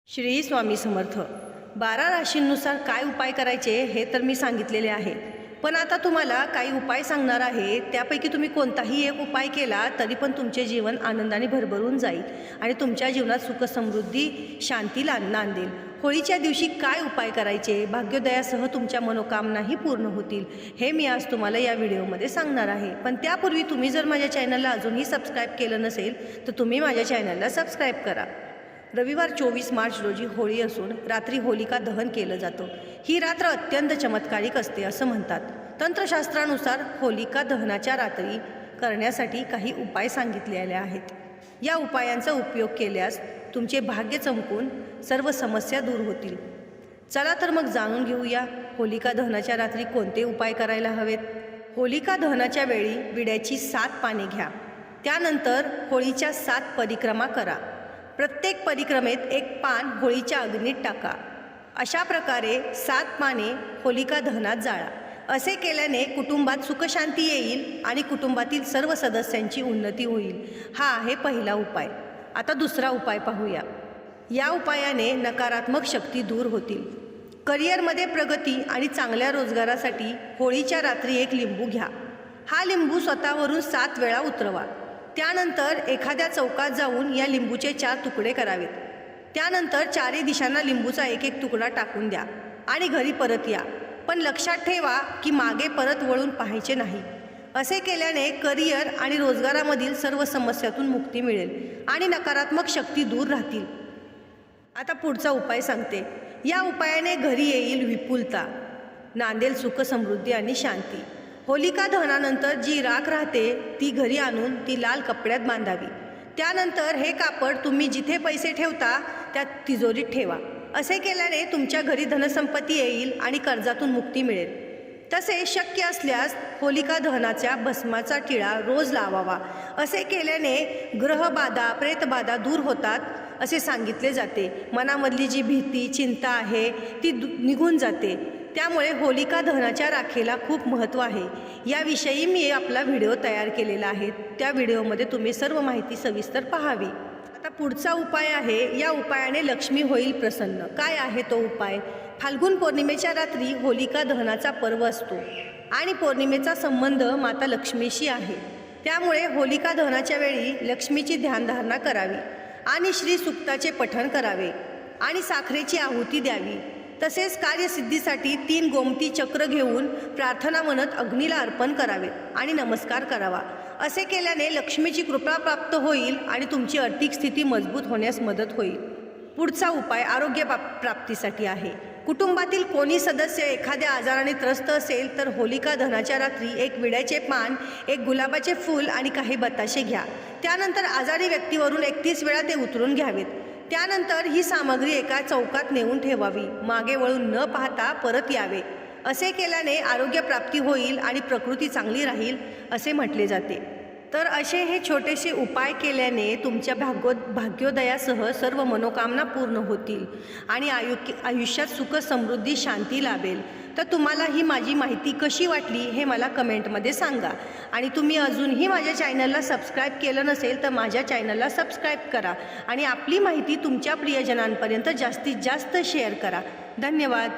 श्री स्वामी समर्थ। 12 राशींनुसार काय उपाय करायचे हे तर मी सांगितलेले आहे, पण आता तुम्हाला काही उपाय सांगणार आहे। त्यापैकी तुम्ही कोणताही एक उपाय केला तरी पण तुमचे जीवन आनंदाने भरभरून जाईल आणि तुमच्या जीवनात सुख समृद्धी शांती नांदेल। होळीच्या दिवशी काय उपाय करायचे, भाग्योदयासह तुमच्या मनोकामनाही पूर्ण होतील, हे मी आज तुम्हाला या व्हिडिओमध्ये सांगणार आहे। पण त्यापूर्वी तुम्ही जर माझ्या चॅनलला अजूनही सबस्क्राईब केलं नसेल तर तुम्ही माझ्या चॅनलला सबस्क्राईब करा। रविवार 24 मार्च रोजी होळी असून रात्री होलिका दहन केलं जातं। ही रात्र अत्यंत चमत्कारिक असते असं म्हणतात। तंत्रशास्त्रानुसार होलिका दहनाच्या रात्री करण्यासाठी काही उपाय सांगितलेले आहेत। या उपायांचा उपयोग केल्यास तुमचे भाग्य चमकून सर्व समस्या दूर होतील। चला तर मग जाणून घेऊया होलिका दहनाच्या रात्री कोणते उपाय करायला हवेत। होलिका दहनाच्या वेळी विड्याची 7 पाने घ्या। त्यानंतर होळीच्या 7 परिक्रमा करा। प्रत्येक परिक्रमेत एक पान होळीच्या अग्नीत टाका। अशा प्रकारे 7 पाने होलिका दहनात जाळा। असे केल्याने कुटुंबात सुखशांती येईल आणि कुटुंबातील सर्व सदस्यांची उन्नती होईल। हा आहे पहिला उपाय। आता दुसरा उपाय पाहूया। या उपायाने नकारात्मक शक्ती दूर होतील। करिअरमध्ये प्रगती आणि चांगल्या रोजगारासाठी होळीच्या रात्री एक लिंबू घ्या। हा लिंबू स्वतःवरून 7 वेळा उतरवा। त्यानंतर एखाद्या चौकात जाऊन या लिंबूचे 4 तुकडे करावेत। त्यानंतर 4ही दिशांना लिंबूचा एक तुकडा टाकून द्या आणि घरी परत या। पण लक्षात ठेवा की मागे परत वळून पाहायचे नाही। असे केल्याने करिअर आणि रोजगारामधील सर्व समस्यातून मुक्ती मिळेल आणि नकारात्मक शक्ती दूर राहतील। आता पुढचा उपाय सांगते। या उपायाने घरी येईल विपुलता, नांदेल सुख समृद्धी आणि शांती। होलिका दहनानंतर जी राख राहते ती घरी आणून ती लाल कपड्यात बांधावी। त्यानंतर हे कापड तुम्ही जिथे पैसे ठेवता त्या तिजोरीत ठेवा। असे केल्याने तुमच्या घरी धनसंपत्ती येईल आणि कर्जातून मुक्ती मिळेल। तसे शक्य असल्यास होलिका दहनाच्या भस्माचा टिळा रोज लावावा। असे केल्याने ग्रहबाधा प्रेतबाधा दूर होतात असे सांगितले जाते। मनामधली जी भीती चिंता आहे ती निघून जाते। त्यामुळे होलिका दहनाच्या राखेला खूप महत्त्व आहे। याविषयी मी आपला व्हिडिओ तयार केलेला आहे। त्या व्हिडिओमध्ये तुम्ही सर्व माहिती सविस्तर पाहावी। आता पुढचा उपाय आहे। या उपायाने लक्ष्मी होईल प्रसन्न। काय आहे तो उपाय? फाल्गुन पौर्णिमेच्या रात्री होलिका दहनाचा पर्व असतो आणि पौर्णिमेचा संबंध माता लक्ष्मीशी आहे। त्यामुळे होलिका दहनाच्या वेळी लक्ष्मीची ध्यानधारणा करावी आणि श्री सूक्ताचे पठण करावे आणि साखरेची आहुती द्यावी। तसेच कार्यसिद्धीसाठी 3 गोमती चक्र घेऊन प्रार्थना म्हणत अग्नीला अर्पण करावे आणि नमस्कार करावा। असे केल्याने लक्ष्मीची कृपा प्राप्त होईल आणि तुमची आर्थिक स्थिती मजबूत होण्यास मदत होईल। पुढचा उपाय आरोग्य प्राप्तीसाठी आहे। कुटुंबातील कोणी सदस्य एखाद्या आजाराने त्रस्त असेल तर होलिका दहनाच्या रात्री एक विड्याचे पान, एक गुलाबाचे फूल आणि काही बताशे घ्या। त्यानंतर आजारी व्यक्तीवरून 31 वेळा ते उतरून घ्यावेत। त्यानंतर ही सामग्री एका चौकात नेऊन ठेवावी। मागे वळून न पाहता परत यावे। असे केल्याने आरोग्य प्राप्ती होईल आणि प्रकृती चांगली राहील असे म्हटले जाते। तर असे हे छोटेसे उपाय केल्याने तुमच्या भाग्योदयासह सर्व मनोकामना पूर्ण होतील आणि आयुष्यात सुख समृद्धी शांती लाभेल। तर तुम्हाला ही माझी माहिती कशी वाटली हे मला कमेंटमध्ये सांगा आणि तुम्ही अजूनही माझ्या चॅनलला सबस्क्राईब केलं नसेल तर माझ्या चॅनलला सबस्क्राईब करा आणि आपली माहिती तुमच्या प्रियजनांपर्यंत जास्तीत जास्त शेअर करा। धन्यवाद।